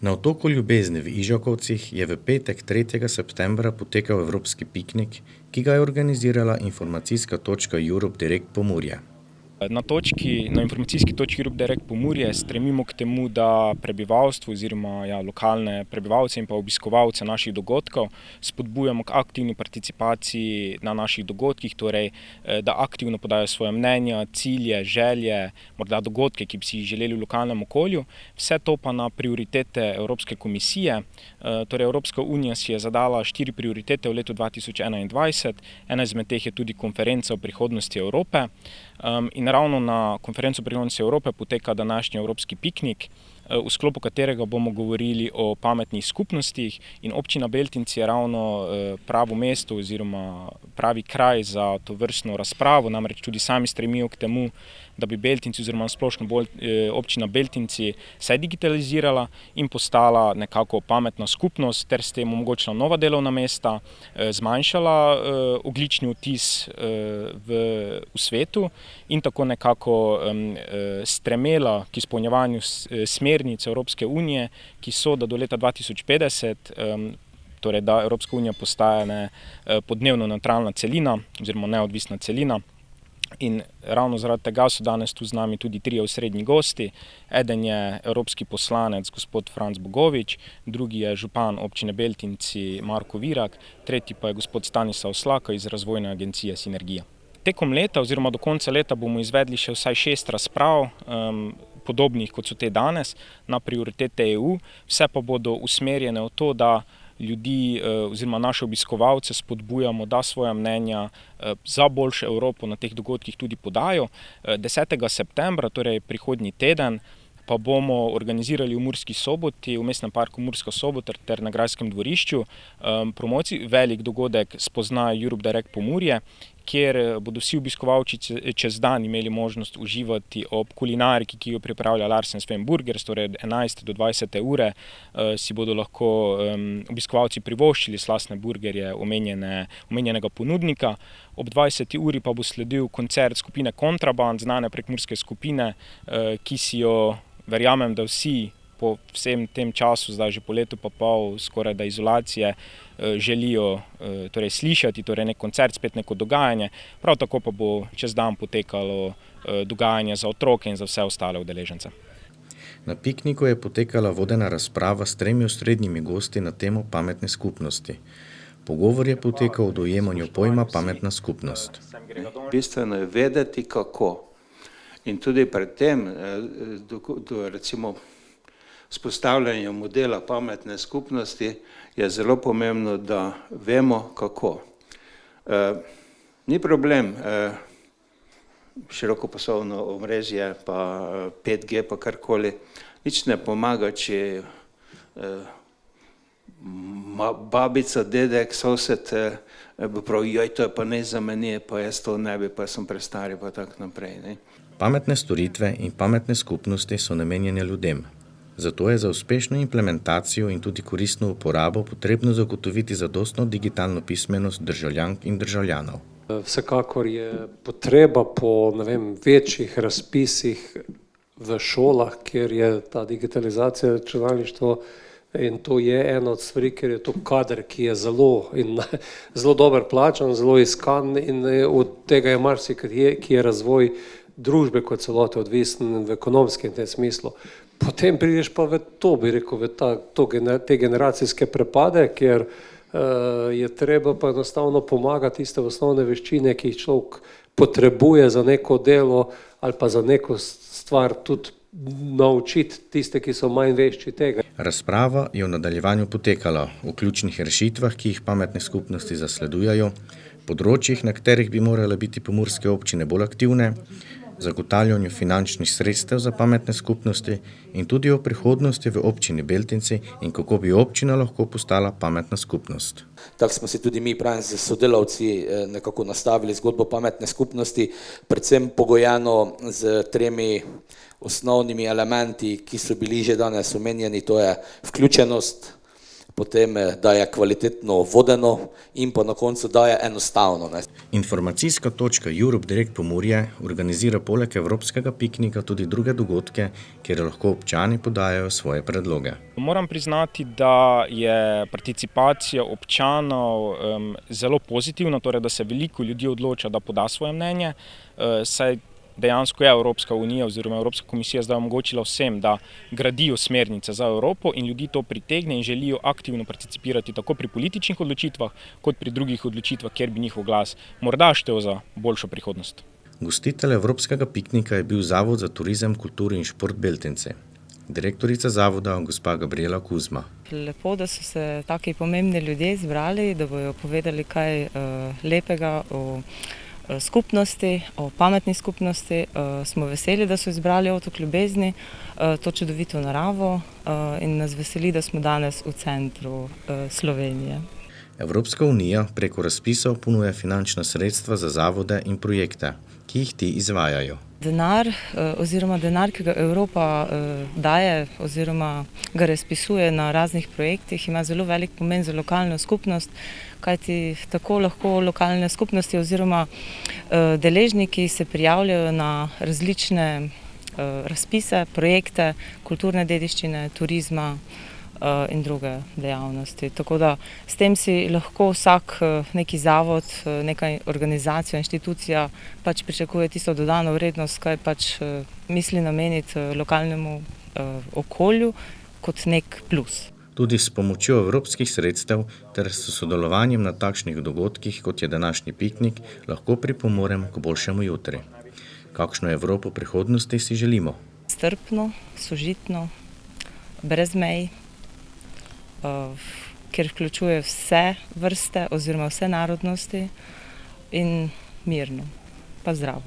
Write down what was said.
Na otoku Ljubezni v Ižakovcih je v petek 3. septembra potekal evropski piknik, ki ga je organizirala informacijska točka Europe Direct Pomurje. Na informacijski točki Europe Direct Pomurje stremimo k temu, da prebivalstvo oziroma lokalne prebivalce in pa obiskovalce naših dogodkov spodbujamo k aktivni participaciji na naših dogodkih, torej da aktivno podajo svoje mnenja, cilje, želje, morda dogodke, ki bi si jih želeli v lokalnem okolju. Vse to pa na prioritete Evropske komisije. Torej Evropska unija si je zadala 4 prioritete v letu 2021, ena izmed teh je tudi konferenca o prihodnosti Evrope. In ravno na konferenco o prihodnosti Evrope poteka današnji evropski piknik, v sklopu katerega bomo govorili o pametnih skupnostih, in občina Beltinci je ravno pravo mesto oziroma pravi kraj za tovrstno razpravo, namreč tudi sami stremijo k temu, da bi Beltinci oziroma splošno občina Beltinci se digitalizirala in postala nekako pametna skupnost ter s tem omogočila nova delovna mesta, zmanjšala ogljični odtis v svetu in tako nekako stremela k izpolnjevanju smernic Evropske unije, ki so, da do leta 2050, torej da Evropska unija postane podnebno nevtralna celina oziroma neodvisna celina. In ravno zaradi tega so danes tu z nami tudi 3 osrednji gosti. Eden je evropski poslanec gospod Franc Bogovič, drugi je župan občine Beltinci Marko Virak, tretji pa je gospod Stanislav Slaka iz Razvojne agencije Sinergija. Tekom leta oziroma do konca leta bomo izvedli še vsaj 6 razprav, podobnih kot so te danes, na prioritete EU, vse pa bodo usmerjene v to, da ljudi oziroma naše obiskovalce spodbujamo, da svoja mnenja za boljšo Evropo na teh dogodkih tudi podajo. 10. septembra, torej prihodnji teden, pa bomo organizirali v Murski Soboti, v mestnem parku Murska Sobota ter na Grajskem dvorišču velik dogodek Spoznaj Europe Direct Pomurje, kjer bodo vsi obiskovalci čez dan imeli možnost uživati ob kulinariki, ki jo pripravlja Larsen Sven Burgers, torej od 11 do 20 ure si bodo lahko obiskovalci privoščili slastne burgerje omenjenega ponudnika. Ob 20. uri pa bo sledil koncert skupine Kontraband, znane prekmurske skupine, ki si jo, verjamem, da vsi po vsem tem času, zdaj že po letu pa pol skoraj da izolacije, želijo torej slišati, torej nek koncert, spet neko dogajanje. Prav tako pa bo čez dan potekalo dogajanje za otroke in za vse ostale udeležence. Na pikniku je potekala vodena razprava s 3 osrednjimi gosti na temo pametne skupnosti. Pogovor je potekal o dojemanju pojma pametna skupnost. Bistveno je vedeti, kako. In tudi pred tem, recimo, vzpostavljanju modela pametne skupnosti je zelo pomembno, da vemo, kako. Ni problem širokopasovno omrežje, pa 5G, pa karkoli. Nič ne pomaga, če babica, dedek, sosed bi pravi, joj, to je pa ne za meni, pa jaz to ne bi, pa sem prestari, pa tako naprej. Ne? Pametne storitve in pametne skupnosti so namenjene ljudem. Zato je za uspešno implementacijo in tudi koristno uporabo potrebno zagotoviti zadostno digitalno pismenost državljank in državljanov. Vsekakor je potreba po večjih razpisih v šolah, kjer je ta digitalizacija, računalništvo, in to je ena od stvari, ker je to kader, ki je zelo dober plačan, zelo iskan, in od tega je marsikaj, ki je razvoj družbe kot celote odvisen v ekonomskem tem smislu. Potem prideš pa v to, bi rekel, te generacijske prepade, kjer je treba pa enostavno pomagati tiste osnovne veščine, ki jih človek potrebuje za neko delo ali pa za neko stvar tudi naučiti tiste, ki so manj vešči tega. Razprava je v nadaljevanju potekala o ključnih rešitvah, ki jih pametne skupnosti zasledujajo, področjih, na katerih bi morale biti pomurske občine bolj aktivne, zagotavljanju finančnih sredstev za pametne skupnosti in tudi o prihodnosti v občini Beltinci in kako bi občina lahko postala pametna skupnost. Tako smo si tudi mi, pravim, z sodelavci nekako nastavili zgodbo pametne skupnosti, predvsem pogojeno z 3 osnovnimi elementi, ki so bili že danes omenjeni, to je vključenost, potem da je kvalitetno vodeno in pa na koncu da je enostavno. Ne. Informacijska točka Europe Direct Pomurje organizira poleg evropskega piknika tudi druge dogodke, kjer lahko občani podajajo svoje predloge. Moram priznati, da je participacija občanov zelo pozitivna, torej da se veliko ljudi odloča, da poda svoje mnenje, saj dejansko je Evropska unija oziroma Evropska komisija zdaj omogočila vsem, da gradijo smernice za Evropo in ljudi to pritegne in želijo aktivno participirati tako pri političnih odločitvah, kot pri drugih odločitvah, kjer bi njihov glas morda štel za boljšo prihodnost. Gostitelj evropskega piknika je bil Zavod za turizem, kulturo in šport Beltinci. Direktorica zavoda, gospa Gabriela Kuzma. Lepo, da so se taki pomembni ljudje zbrali, da bojo povedali kaj lepega o skupnosti, o pametni skupnosti. Smo veseli, da so izbrali Otok ljubezni, to čudovito naravo in nas veseli, da smo danes v centru Slovenije. Evropska unija preko razpisov ponuja finančna sredstva za zavode in projekte, ki jih ti izvajajo. Denar, ki ga Evropa daje oziroma ga razpisuje na raznih projektih, ima zelo velik pomen za lokalno skupnost, kajti tako lahko lokalne skupnosti oziroma deležniki se prijavljajo na različne razpise, projekte, kulturne dediščine, turizma in druge dejavnosti. Tako da s tem si lahko vsak neki zavod, neka organizacija, inštitucija pač pričakuje tisto dodano vrednost, kaj pač misli nameniti lokalnemu okolju kot nek plus. Tudi s pomočjo evropskih sredstev ter s sodelovanjem na takšnih dogodkih, kot je današnji piknik, lahko pripomoremo k boljšemu jutri. Kakšno Evropo prihodnosti si želimo? Strpno, sožitno, brez mej, kjer vključuje vse vrste oziroma vse narodnosti in mirno, pa zdravo.